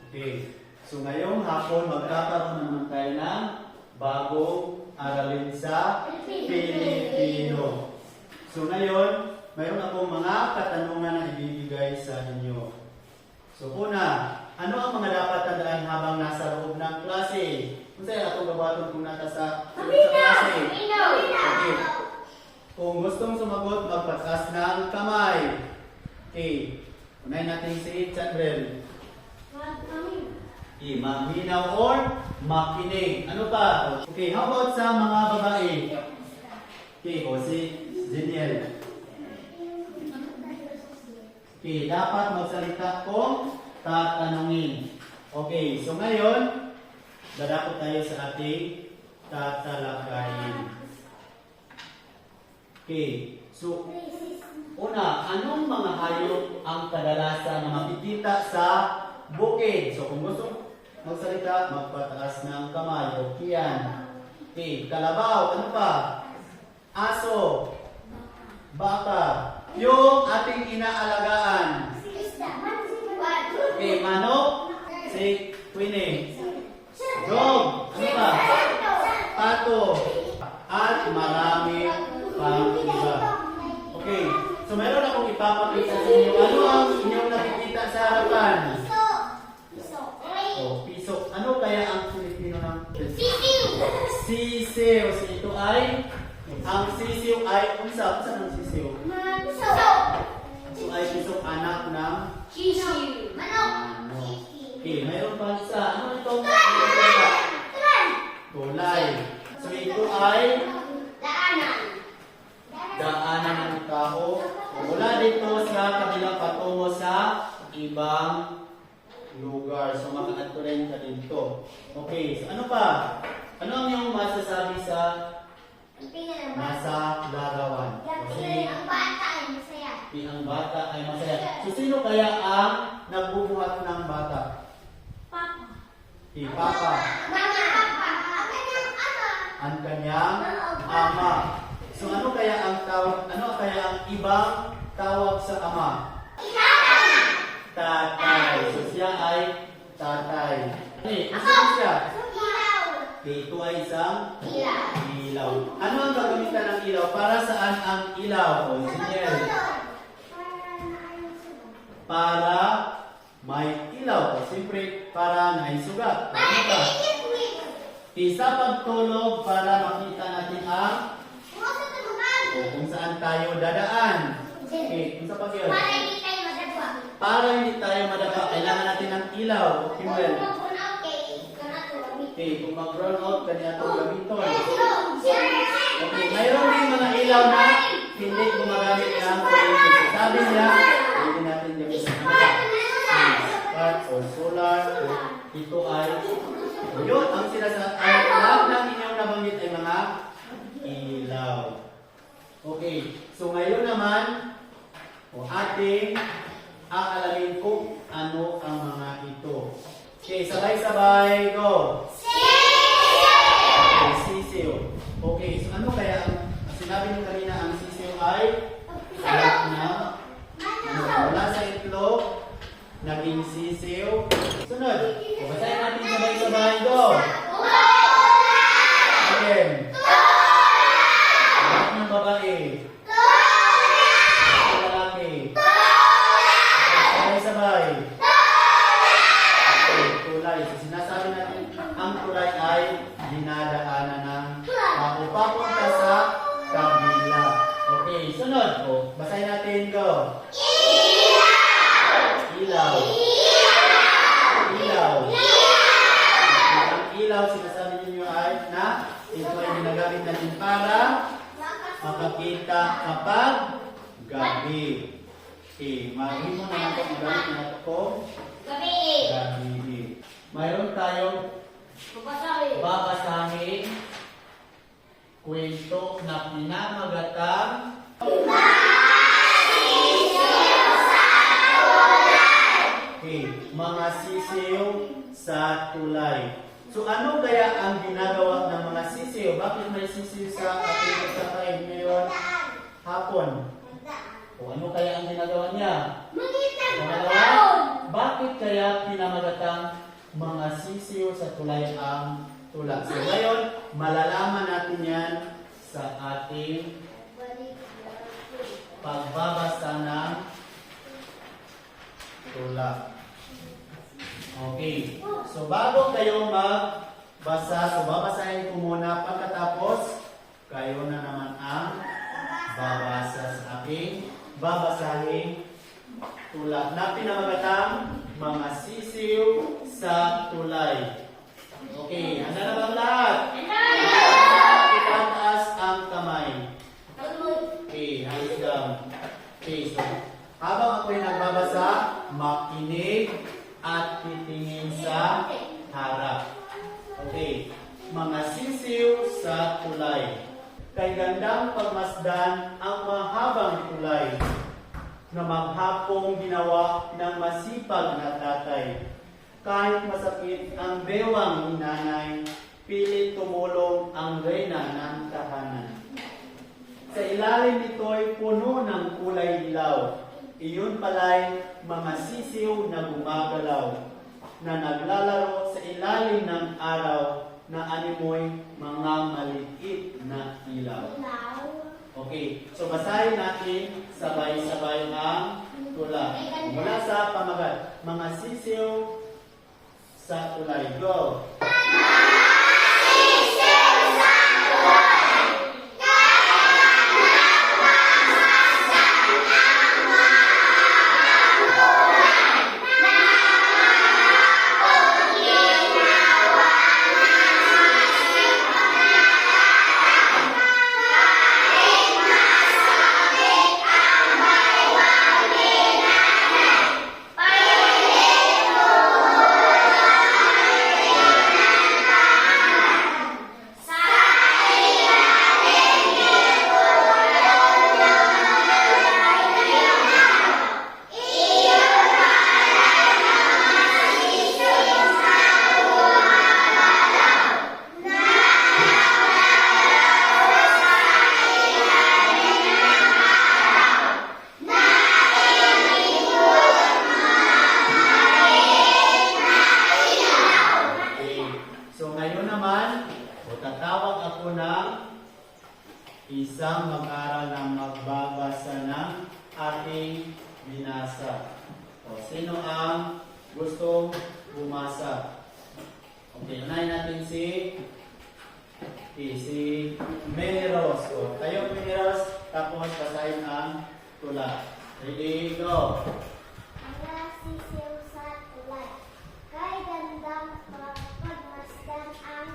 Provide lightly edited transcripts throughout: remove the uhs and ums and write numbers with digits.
Okay. So ngayong hapon, magkakaroon naman tayo ng bagong aralin sa Pilipino. So ngayon, mayroon akong mga katanungan na ibibigay sa inyo. So una, ano ang mga dapat tandaan habang nasa loob ng klase? Kung sa'yo atong gabaton kung nata sa klase. Okay. Kung gustong sumagot, magpataas ng kamay. Okay. Unahin natin si Chandrel. Okay, maminaw or makinig. Ano pa? Okay, how about sa mga babae? Okay, o si Zeniel. Okay, dapat magsalita kung tatanungin. Okay, so ngayon, dadako tayo sa ating tatalakayin. Okay, so una, anong mga hayop ang kadalasan na makikita sa bukid? So kung gusto magsalita, magpataas ng kamay. Okay yan. Okay, kalabaw. Ano pa? Aso. Baka. Yung ating inaalagaan. Okay, manok. Si Queenie. Dog. Ano pa? Pato. At marami pang iba. Okay, so meron akong ipapakita sa inyo. Ano ang inyong nakikita sa harapan? Oh, piso. Ano kaya ang Filipino ng Sisiw! sisiw? So ito ay, ang sisiw ay, unsa ng sisiw? So ay piso anak ng Manok! ano? Okay, mayroon pa isa. Ano ito? Tulay. So ito ay daanan ng tao. Mula dito sa kabilang patungo sa ibang lugar. So makaadto rin ka dito. Okay, so ano pa? Ano ang iyong masasabi sa nasa larawan? Kasi ang bata ay masaya. So sino kaya ang nagbubuhat ng bata? Si Papa. Ang kanyang ama. So ano kaya ang tawag? Ano kaya ang ibang tawag sa ama? Tatay. So siya ay tatay. Okay, isa siya. Okay, ito ay isang ilaw. Ano ang gagamitan ng ilaw? Para saan ang ilaw? O, sige. Para may ilaw. Siyempre, para naisugat. Ano pa? Isa pagtulog para makita natin ang kung saan tayo dadaan. Okay, kung sa pag-iwan. Para hindi tayo madapa, kailangan natin ng ilaw. Okay, well. Okay, kung mag-brown out, kanya itong gamiton. Okay, mayroon din mga ilaw na hindi gumagamit ng kuryente. Sabi niya, hindi natin gamitin ng o solar. Ito ay, yun, ang sinasabi, lahat ng inyong nabanggit ay mga ilaw. Okay, so ngayon naman, ating aalamin kung ano ang mga ito. Okay, sabay-sabay, go! Okay, sisiw. Okay, so ano kaya ang sinabi niyo kanina ang sisiw ay anak na wala sa itlog, naging sisiw. Sunod, basahin natin sabay-sabay, go! Again. Anak ng babae. Lalaki. Sabay-sabay. Tulay. So, sinasabi natin, ang tulay ay dinadaanan ng tao papunta sa kabila. Okay, sunod. O, basahin natin, go. Ilaw. Ilaw. Ang ilaw, sinasabi ninyo ay na ito ay ginagamit natin para makakita kapag gabi. Okay, mahimo naman ito magamit na ito kung gabi. Mayroon tayong babasahin kwento na pinamagatang okay, mga sisiw sa tulay. So ano kaya ang ginagawa ng mga sisiw? Bakit may sisiw sa ating pagkakain ngayon hapon? O ano kaya ang ginagawa niya? Pangalawa, Bakit kaya pinamagatang mga sisiw sa tulay ang tula? So ngayon, malalaman natin yan sa ating pagbabasa ng tula. Okay. So bago kayo magbasa, so babasahin ko muna. Pagkatapos, kayo na naman ang babasa sa aking babasahin tula na pinamagatang mga sisiw sa tulay. Okay, handa na ba ang lahat? Itaas ang kamay. Okay, hands down. Okay, so habang ako'y nagbabasa, makinig at titingin sa harap. Okay, mga sisiw sa tulay. Kay gandang pagmasdan ang mahabang tulay na maghapong ginawa ng masipag na tatay. Kahit masakit ang bewang ni nanay, pilit tumulong ang reyna ng tahanan. Sa ilalim nito'y puno ng kulay dilaw. Iyon pala'y mga sisiw na gumagalaw, na naglalaro sa ilalim ng araw, na animoy mga maliit na ilaw. Okay, so basahin natin sabay-sabay ang tula. Mula sa pamagat, mga sisiw sa tulay. Go! Isang mag-aral na magbabasa ng ating binasa. O, sino ang gustong bumasa? Okay, unahin natin si Mary Rose. O, tayo Mary Rose, tapos basahin ang tula. Ready, go! Mga sisiw sa tulay. Kay gandang pagmasdan ang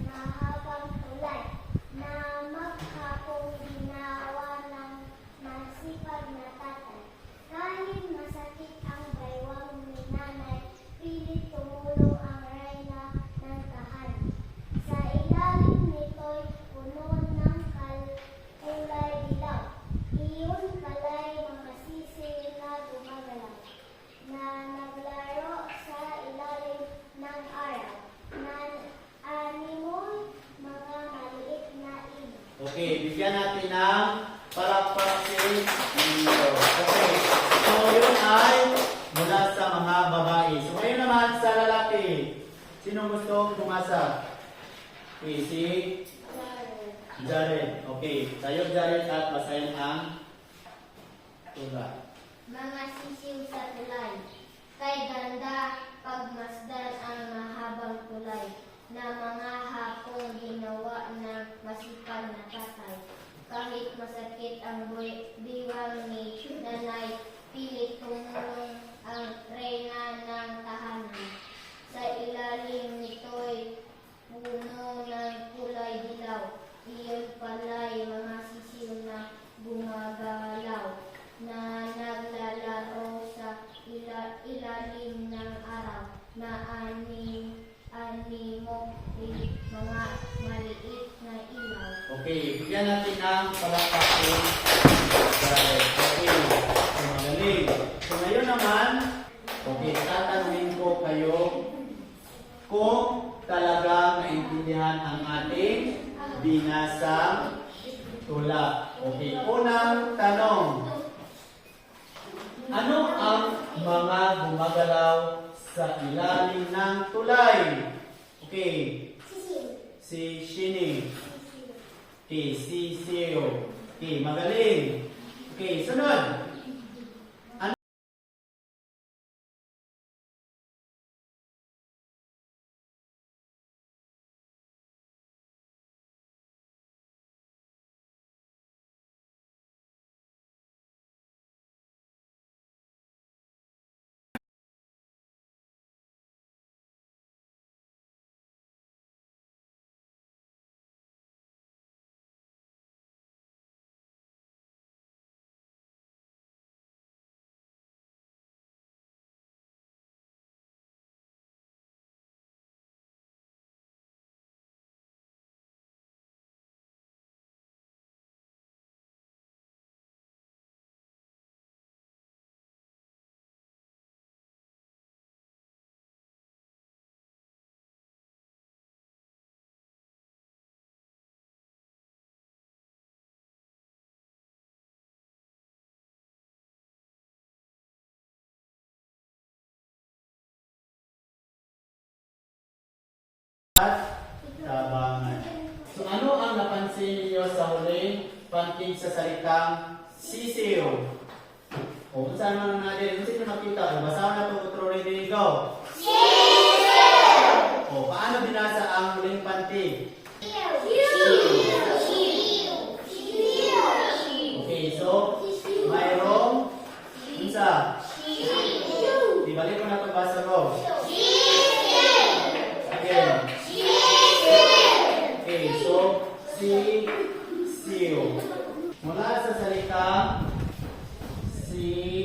mahabang tulay, na maghapong ginawa ng masipag na tatay. Kahit masakit ang baywang ni nanay, pilit tumulong ang reyna ng tahanan. Sa ilalim nito'y puno ng kulay dilaw. Iyon pala'y mga sisiw na gumagalaw, na naglaro sa ilalim ng araw, na animoy mga maliit na ilaw. Okay, bigyan natin ng palakpakin dito. Okay, so yun ay mula sa mga babae. So ngayon naman sa lalaki. Sino gustong bumasa? Okay, si Jared. Okay, tayo Jared at basahin ang tula. Mga sisiw sa tulay. Kay ganda pagmasdan ang mahabang tulay, na mga hapong ginawa ng masipag na tatay. Kahit masakit ang diwang ni nanay, pilit tumulong ang reyna ng tahanan. Sa ilalim nito'y puno ng kulay dilaw. Iyon pala'y mga sisiw na gumagalaw, na naglalaro sa ilalim ng araw, na animo mga maliit na ilaw. Okay, bigyan natin ng palakpakin. Jared. Okay, so magaling. So ngayon naman, okay, tatanungin ko kayo kung talaga naintindihan ang ating binasang tula. Okay, unang tanong. Ano ang mga gumagalaw sa ilalim ng tulay. Okay. Si Shini. Okay, si Seo. Okay, magaling. Okay, sunod. Tabangan. So ano ang napansin niyo sa huling pantig sa salitang sisiw? O kung saan man natin, kung sino makita, basahan na ito, utro ready, go! Sisiw! O paano binasa ang huling pantig? Okay, so mayroong isa. Ibalik ko na ito basa ko. Again. Okay, so sisiw. Mula sa salita sisiw.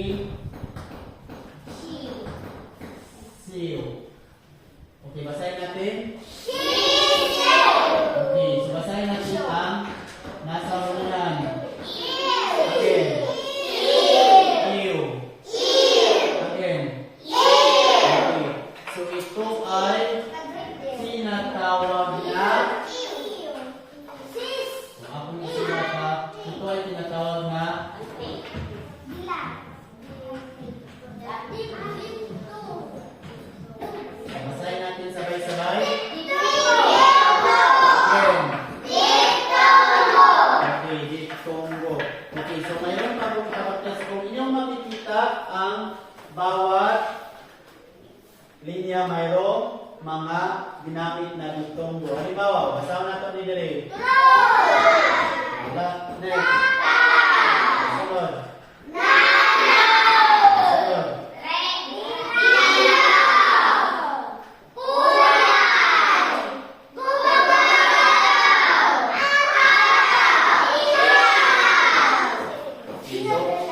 Okay, basahin natin. Okay, so basahin natin ang nasa ulan. Again. Ew. Again. Okay, so ito ay tinatawag na ito ay tinatawag na basahin natin sabay-sabay. Okay, diphthongo. Okay, so mayroon pa kong kapagkas kung inyong makikita ang bawat linya mayroong mga ginamit na diphthongo. Halimbawa, basahin natin ni Dere. Next. Sunod. Sunod.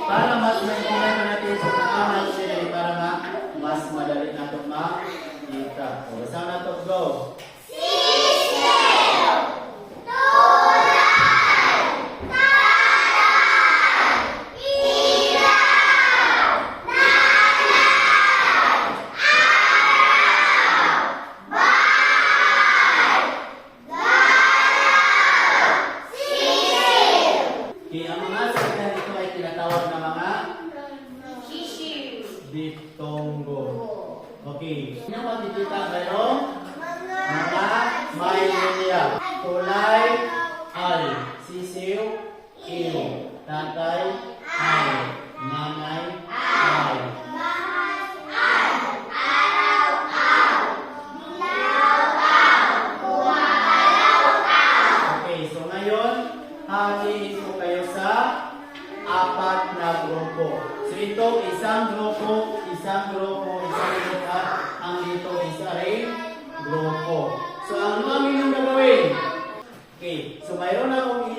Para mas maintindihan natin sa pag-amal sila para nga mas madali na itong makita. O, basahin na ito. Go. Okay, ang mga salita nito ay tinatawag na mga diphthongo. Okay. Inyong makikita mayroong mga may linya. Tulay, ay. Sisiw, iyo. Tatay, ay. Nanay, ay. Okay, so ngayon, hatiin ko kayo sa apat na grupo. So ito, isang grupo, at ang dito isa rin grupo. So ano ang inyong gagawin? Okay, so mayroon akong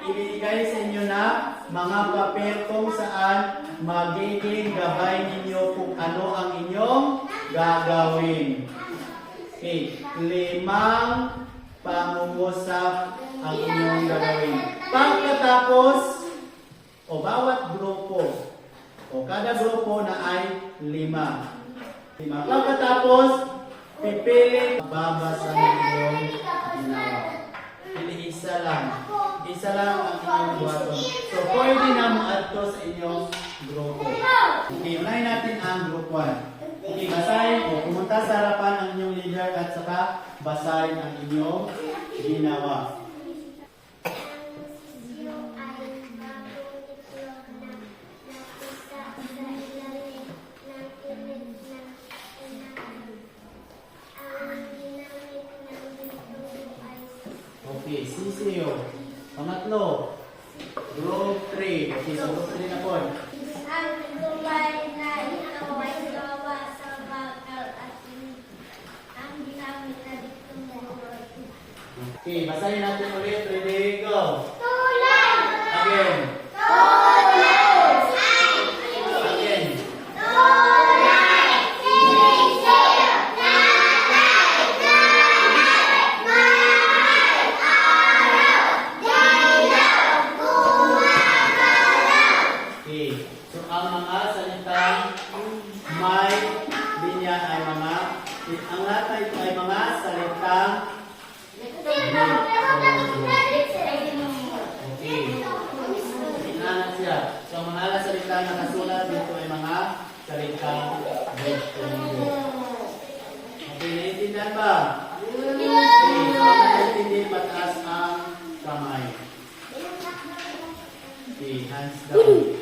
ibigay sa inyo na mga papel kung saan magiging gabay ninyo kung ano ang inyong gagawin. Okay, 5 pangungusap ang inyong gagawin. Pagkatapos, o bawat grupo, o kada grupo na ay 5. Pagkatapos, pipili babasa ng inyong ginawa. Pili isa. isa lang. Isa lang ang inyong buhaton. So, pwede na mo add to sa inyong grupo. Okay, unahin natin ang group 1. Okay, basahin o pumunta sa harapan ang inyong leader at saka basahin ang inyong ginawa. Ang sisiyo ay bagong itlog na napisa sa ilalim ng init na inahin. Ang ginamit ng dito ay Okay, sisiyo. Pangatlo, group 3. Okay, so group 3 na po. ang tulay na ito ay gawa sa bakal at ang ginamit na dito Okay, basahin natin ulit. Ready, go! tulay! Again. Again. Okay. So, ang mga salitang may linya ay mga, ang lahat na ito ay mga salitang okay. Inaanat siya. So, ang mga salitang nakasulat dito ay mga salitang vegetable. Okay, naiintindihan ba? Okay, so ang naiintindi, pataas ang kamay. Okay, hands down.